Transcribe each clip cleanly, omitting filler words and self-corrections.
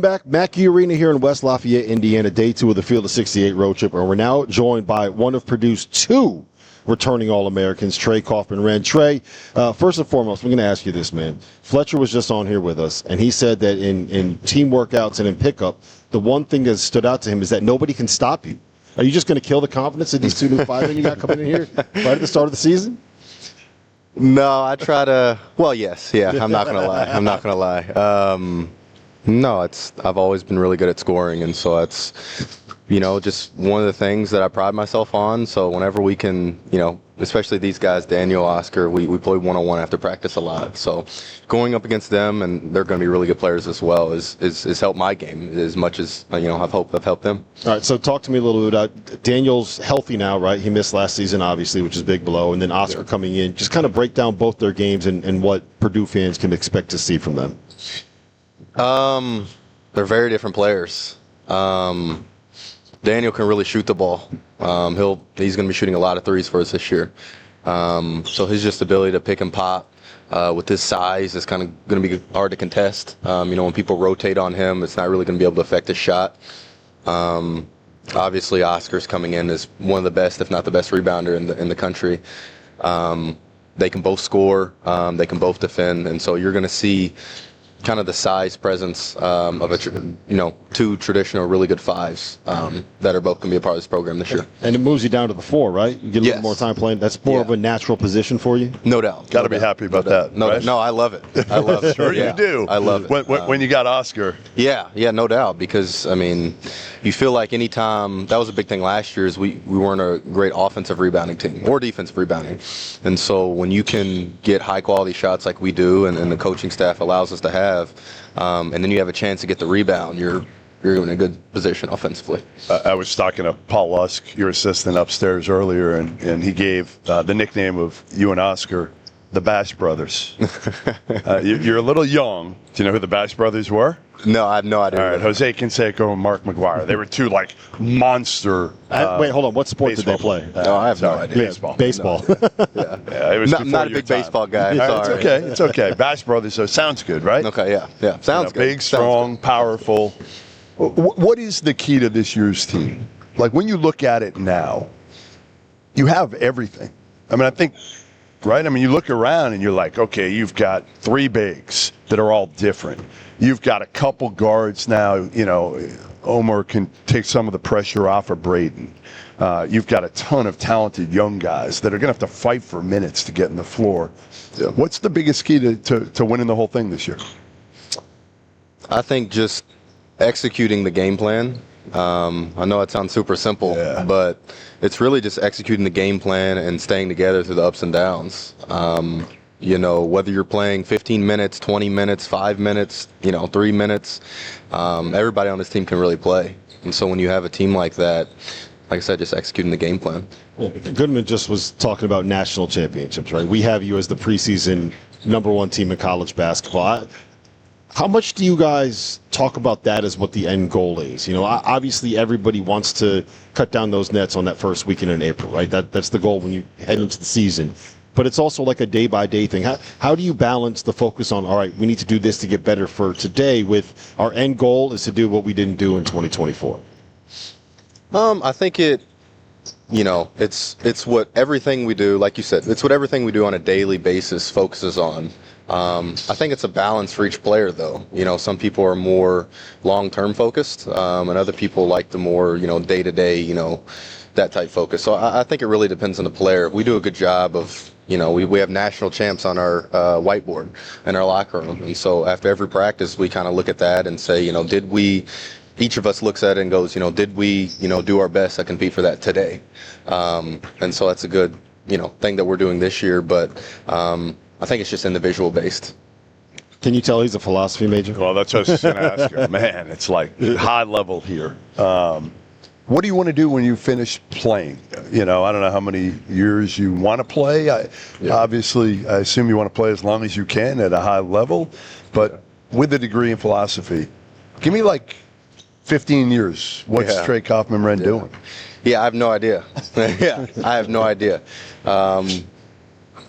Back, Mackey Arena here in West Lafayette, Indiana, day 2 of the Field of 68 road trip, and we're now joined by one of Purdue's 2 returning All-Americans, Trey Kaufman-Renn. Trey, first and foremost, I'm going to ask you this, man. Fletcher was just on here with us, and he said that in team workouts and in pickup, the one thing that stood out to him is that nobody can stop you. Are you just going to kill the confidence of these 2 new firemen you got coming in here right at the start of the season? No, I try to. Well, yes, yeah. I'm not going to lie. No, I've always been really good at scoring, and so that's, just one of the things that I pride myself on. So whenever we can, especially these guys, Daniel, Oscar, we play one-on-one after practice a lot. So going up against them, and they're going to be really good players as well, is helped my game as much as, I've helped them. All right, so talk to me a little bit about Daniel's healthy now, right? He missed last season, obviously, which is a big blow, and then Oscar coming in. Just kind of break down both their games and what Purdue fans can expect to see from them. They're very different players. Daniel can really shoot the ball. He's going to be shooting a lot of threes for us this year. So his just ability to pick and pop with his size is kind of going to be hard to contest. When people rotate on him, it's not really going to be able to affect his shot. Obviously, Oscar's coming in as one of the best, if not the best rebounder in the country. They can both score. They can both defend, and so you're going to see kind of the size presence of 2 traditional really good 5s that are both going to be a part of this program this year. And it moves you down to the 4, right? You get a little more time playing. That's more of a natural position for you? No doubt. Got to be happy about that. No, right? No, I love it. I love it. Sure you do. I love it. When you got Oscar. Yeah, no doubt. Because, you feel like any time, that was a big thing last year, is we weren't a great offensive rebounding team or defensive rebounding. And so when you can get high-quality shots like we do and the coaching staff allows us to have, and then you have a chance to get the rebound, you're in a good position offensively. I was talking to Paul Lusk, your assistant upstairs earlier, and he gave the nickname of you and Oscar, the Bash Brothers. You're a little young. Do you know who the Bash Brothers were? No, I have no idea. All right, Jose Canseco and Mark McGuire. They were 2 monster. Wait, hold on. What sport did they play? No, I have no idea. Baseball. Baseball. No. Yeah, it was not a big baseball guy. Right, Sorry. It's okay. Bash Brothers, so sounds good, right? Okay, yeah. Sounds good. Big, strong, powerful. What is the key to this year's team? Like, when you look at it now, you have everything. I think, right? You look around and you're like, okay, you've got 3 bigs that are all different. You've got a couple guards now. Omar can take some of the pressure off of Braden. You've got a ton of talented young guys that are going to have to fight for minutes to get in the floor. Yeah. What's the biggest key to winning the whole thing this year? I think just executing the game plan. I know it sounds super simple, but it's really just executing the game plan and staying together through the ups and downs. Whether you're playing 15 minutes, 20 minutes, 5 minutes, 3 minutes, everybody on this team can really play. And so when you have a team like that, like I said, just executing the game plan. Well, Goodman just was talking about national championships, right? We have you as the preseason #1 team in college basketball. How much do you guys talk about that as what the end goal is? Obviously everybody wants to cut down those nets on that first weekend in April, right? That's the goal when you head into the season. But it's also like a day-by-day thing. How do you balance the focus on, all right, we need to do this to get better for today, with our end goal is to do what we didn't do in 2024? I think it's what everything we do, like you said, it's what everything we do on a daily basis focuses on. I think it's a balance for each player, though. Some people are more long-term focused, and other people like the more, day-to-day, that type focus. So I think it really depends on the player. We do a good job of, we have national champs on our whiteboard in our locker room. And so after every practice, we kind of look at that and say, each of us looks at it and goes, did we, do our best to compete for that today? And so that's a good, thing that we're doing this year. But I think it's just individual based. Can you tell he's a philosophy major? Well, that's what I was going to ask you. Man, it's like high level here. What do you want to do when you finish playing? I don't know how many years you want to play. Obviously, I assume you want to play as long as you can at a high level. But with a degree in philosophy, give me 15 years. What's Trey Kaufman-Renn doing? Yeah, I have no idea. I have no idea.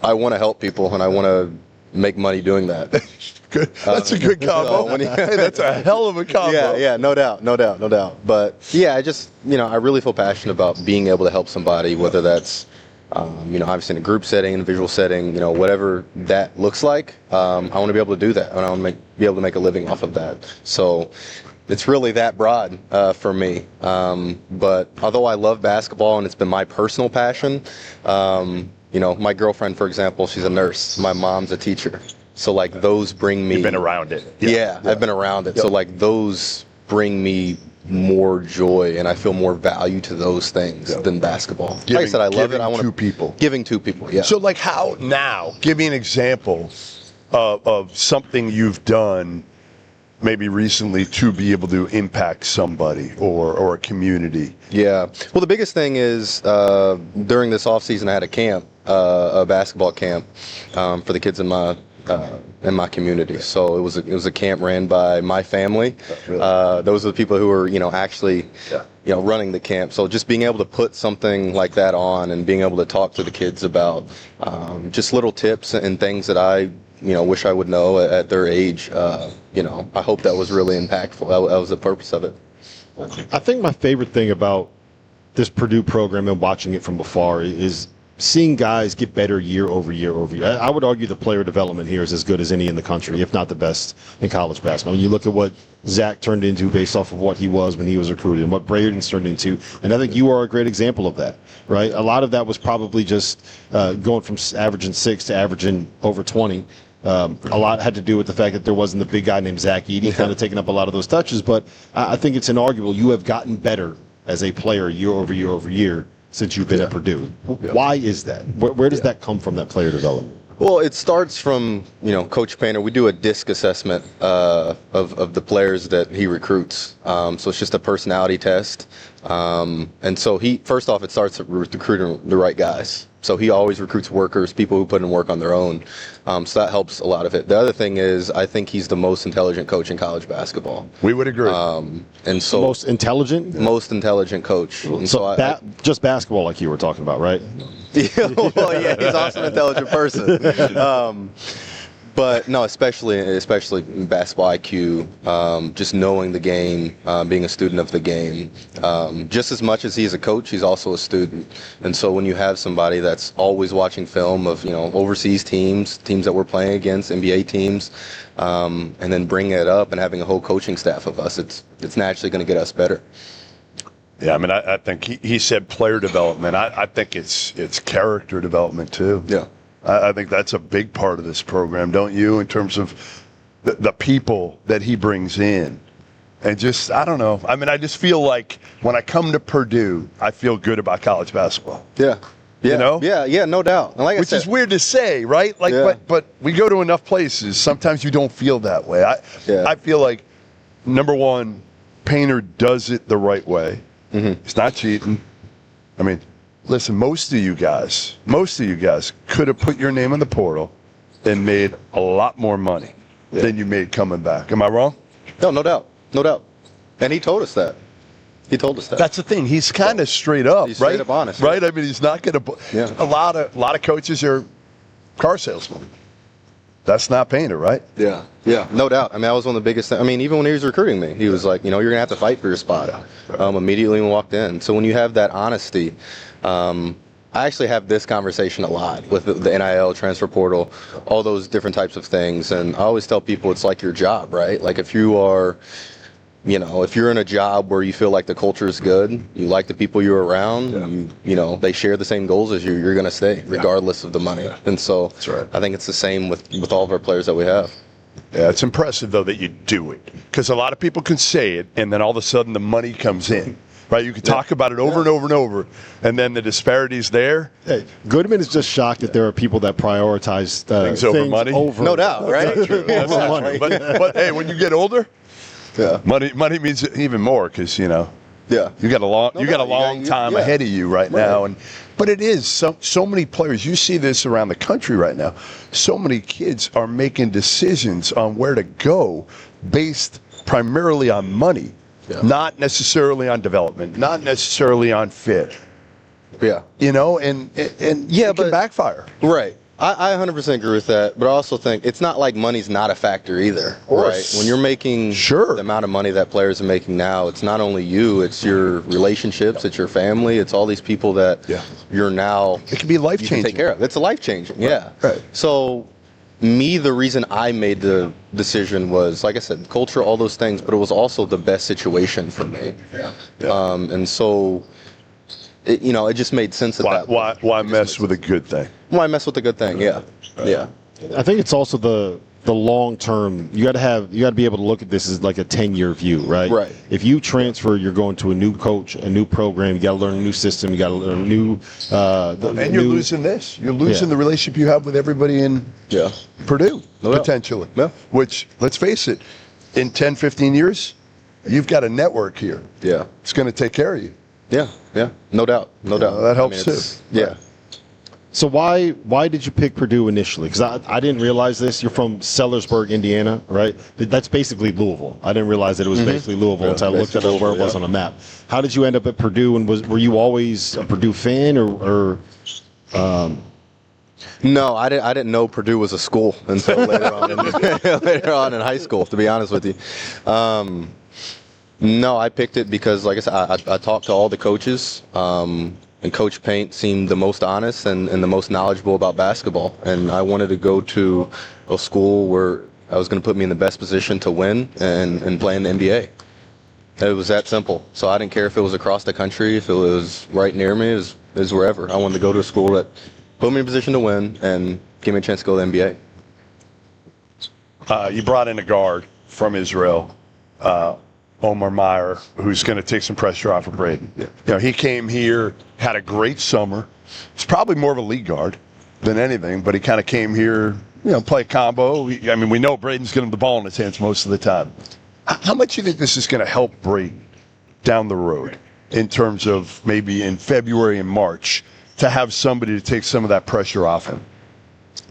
I want to help people, and I want to make money doing that. Good. That's a good combo. Hey, that's a hell of a combo. Yeah, no doubt. But yeah, I really feel passionate about being able to help somebody, whether that's, obviously in a group setting, in a visual setting, whatever that looks like. I want to be able to do that, and I want to be able to make a living off of that. So it's really that broad for me. But although I love basketball and it's been my personal passion, my girlfriend, for example, she's a nurse. My mom's a teacher. So like those bring me. You've been around it. Yeah, I've been around it. Yep. So like those bring me more joy, and I feel more value to those things than basketball. Like I said, I love it. I want to people. Giving to people. Yeah. So like how now? Give me an example of something you've done maybe recently to be able to impact somebody or a community. Yeah. Well, the biggest thing is during this off season, I had a camp, a basketball camp for the kids in my community. So it was a camp ran by my family. Those are the people who were actually running the camp. So just being able to put something like that on and being able to talk to the kids about just little tips and things that I wish I would know at their age. I hope that was really impactful. That was the purpose of it. I think my favorite thing about this Purdue program and watching it from afar is seeing guys get better year over year over year. I would argue the player development here is as good as any in the country, if not the best in college basketball. When you look at what Zach turned into based off of what he was when he was recruited and what Braden's turned into, and I think you are a great example of that, right? A lot of that was probably just going from averaging 6 to averaging over 20. A lot had to do with the fact that there wasn't the big guy named Zach Edey kind of taking up a lot of those touches, but I think it's inarguable. You have gotten better as a player year over year over year since you've been at Purdue. Why is that? Where does that come from, that player development? Well, it starts from, Coach Painter. We do a DISC assessment of the players that he recruits. So it's just a personality test. And so first off, it starts with recruiting the right guys. So he always recruits workers, people who put in work on their own. So that helps a lot of it. The other thing is, I think he's the most intelligent coach in college basketball. We would agree. And so Most intelligent? most intelligent coach. And So just basketball like you were talking about, right? well, yeah, he's also an intelligent person. But no, especially in basketball IQ, just knowing the game, being a student of the game. Just as much as he's a coach, he's also a student. And so when you have somebody that's always watching film of overseas teams that we're playing against, NBA teams, and then bringing it up and having a whole coaching staff of us, it's naturally going to get us better. Yeah, I mean, I think he said player development. I think it's character development too. Yeah. I think that's a big part of this program, don't you, in terms of the people that he brings in? And just, I don't know. I mean, I just feel like when I come to Purdue, I feel good about college basketball. Yeah. Yeah. Yeah, no doubt. And like Which is weird to say, right? Like, but we go to enough places. Sometimes you don't feel that way. I feel like, number one, Painter does it the right way. Mm-hmm. He's not cheating. I mean, listen, most of you guys could have put your name in the portal and made a lot more money than you made coming back. Am I wrong? No doubt. And he told us that. That's the thing. He's kind of straight up, He's right? straight up honest. Right? I mean, he's not going to. Yeah. A lot of coaches are car salesmen. That's not Painter, right? Yeah, no doubt. I mean, that was one of the biggest things. I mean, even when he was recruiting me, he was like, you're going to have to fight for your spot. Immediately when we walked in. So when you have that honesty, I actually have this conversation a lot with the NIL, transfer portal, all those different types of things. And I always tell people it's like your job, right? Like if you are, if you're in a job where you feel like the culture is good, you like the people you're around, they share the same goals as you, you're going to stay regardless of the money. Yeah. And so that's right. I think it's the same with all of our players that we have. Yeah, it's impressive, though, that you do it. Because a lot of people can say it, and then all of a sudden the money comes in. Right, you can talk about it over and over and over, and then the disparity's there. Hey, Goodman is just shocked that there are people that prioritize things over money. No doubt, right? That's true. That's not true. But hey, when you get older, money means even more because you got a long time ahead of you right now. But it is so many players. You see this around the country right now. So many kids are making decisions on where to go based primarily on money. Yeah. Not necessarily on development, not necessarily on fit. Yeah. And it can backfire. Right. I 100% agree with that, but I also think it's not like money's not a factor either, right? When you're making Sure. the amount of money that players are making now, it's not only you, it's your relationships, it's your family, it's all these people that you're now It can be life you can changing. take care of. It's a life changing, yeah. Right. So the reason I made the decision was, like I said, culture, all those things, but it was also the best situation for me. And so, it just made sense at that point. Why mess with a good thing? Why mess with a good thing? Yeah. Yeah. I think it's also the long term. You got to be able to look at this as like a 10-year view, right? Right. If you transfer, you're going to a new coach, a new program. You got to learn a new system. You got to learn a new. And you're losing this. You're losing the relationship you have with everybody in Purdue, No doubt. potentially. Yeah. Which, let's face it, in 10, 15 years, you've got a network here. Yeah. It's going to take care of you. Yeah. Yeah. No doubt. No doubt. that helps it's- too. Yeah. So why did you pick Purdue initially? Because I didn't realize this. You're from Sellersburg, Indiana, right? That's basically Louisville. I didn't realize that it was basically Louisville until I looked at where it was on a map. How did you end up at Purdue? And were you always a Purdue fan or No, I didn't know Purdue was a school until later on in high school, to be honest with you. No, I picked it because, like I said, I talked to all the coaches, and Coach Paint seemed the most honest and the most knowledgeable about basketball. And I wanted to go to a school where I was going to put me in the best position to win and play in the NBA. It was that simple. So I didn't care if it was across the country, if it was right near me, it was wherever. I wanted to go to a school that put me in a position to win and give me a chance to go to the NBA. You brought in a guard from Israel, Omar Meyer, who's going to take some pressure off of Braden. He came here, had a great summer. It's probably more of a league guard than anything, but he kind of came here, play a combo. We know Braden's going to have the ball in his hands most of the time. How much do you think this is going to help Braden down the road in terms of maybe in February and March to have somebody to take some of that pressure off him?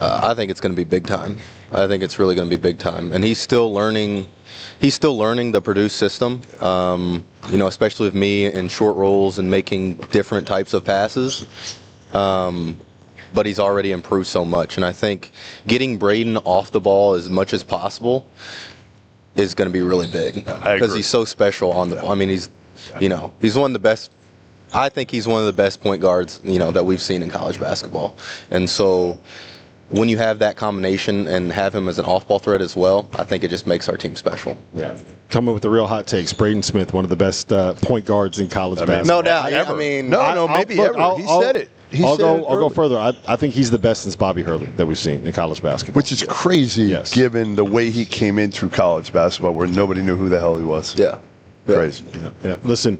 I think it's going to be big time. I think it's really going to be big time. And he's still learning the Purdue system, especially with me in short rolls and making different types of passes. But he's already improved so much. And I think getting Braden off the ball as much as possible is going to be really big because he's so special on the ball. He's one of the best. I think he's one of the best point guards, that we've seen in college basketball. And so when you have that combination and have him as an off-ball threat as well, I think it just makes our team special. Yeah. Coming with the real hot takes, Braden Smith, one of the best point guards in college basketball. No doubt. Ever. Ever. Maybe ever. He said it. I'll go further. I think he's the best since Bobby Hurley that we've seen in college basketball. Which is crazy given the way he came in through college basketball where nobody knew who the hell he was. Yeah. Crazy. Yeah. Listen,